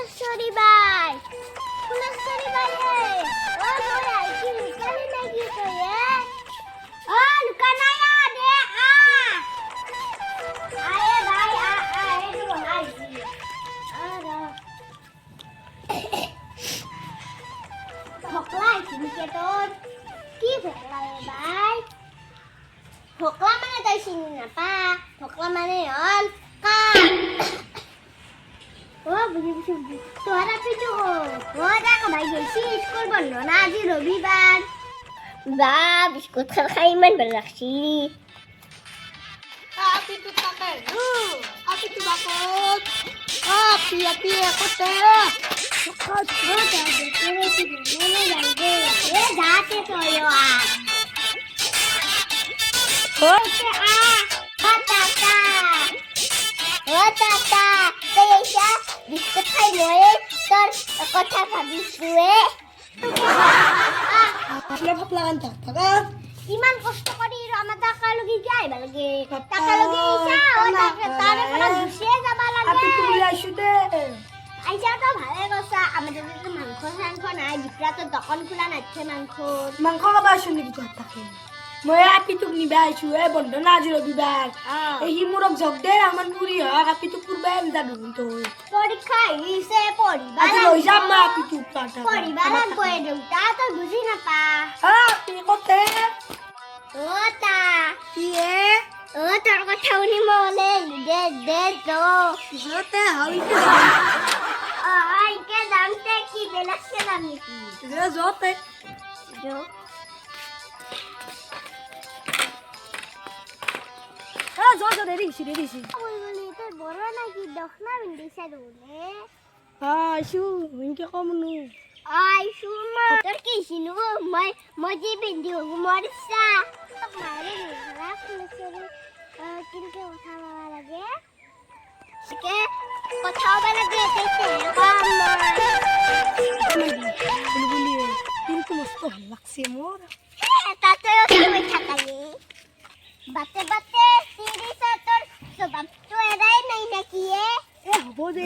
ফুলেশ্বৰী বাই হে অ মই আইছি লুকালি নেকি তই অ লুকা নাই দে আয়ে ভাই এইটো আইছি ভকলা আইছি নেকি তোৰ কি ভকলা ভাই ভকলা মানে তই চিনি নাপা ভকলা মানে হল বুঝি তোরা পিছু ও দেখো ভাই গেছি স্কুল বন্ধ না আজি রবিবার বা বিস্কুট খাই ইমান ভাল লাগছি Api tu pakai. Api tu bakot. Api kote. যাতে তোয় টাটা তই এইটা বিস্কুট খাই মই তোর কথা ভাবিছোৱে Apa kan tak? Pakai. ইমান কষ্ট কৰি আমাৰ টাকা লগি যাইবা লাগে টাকা লগি আইছা ও তাৰে পৰা গুছিয়ে যাবা লাগে Api tu beli asu deh. আইছা তো ভালে কৈছা আমাদের তো মাংস নাই বিক্রা তো দোকান খোলা নাচ্ছে মাংস Mangkok apa asu ni kita tak? Moi api tu ni bai asu bondo na jiro bibar. Ehi murok jog de aman puri ha api tu purba enda dun to. পরীক্ষা ইসে পড়িবা Aji loi jamma api tu kata. পড়িবা লাগবে দেউতা তো বুঝি নাপা Api kote. ও তা Iye. ও তোর কথা শুনি মনে দে তো Zote hawi ke. আইকে জানতে কি বেলাছে না নাকি Zote. জো Zote ready si. বলি তো বড় নাকি দখনা বিন্দিছে দোলে Asu, inke kamu nu. আই সুমা তোর কি শিনু মই জি বিন্দি মরিসা মারে না ফুলেশ্বৰী কিনকে কথা বলা লাগে সকে কথা বলা লাগে তেতে Buli. কিন্তু মস্ত ভাল লাগছে মোর তাতে তুমি থাকালে বাতে তিরিশ তোর সবাব তো এরাই নাই নাকি হ'ব দে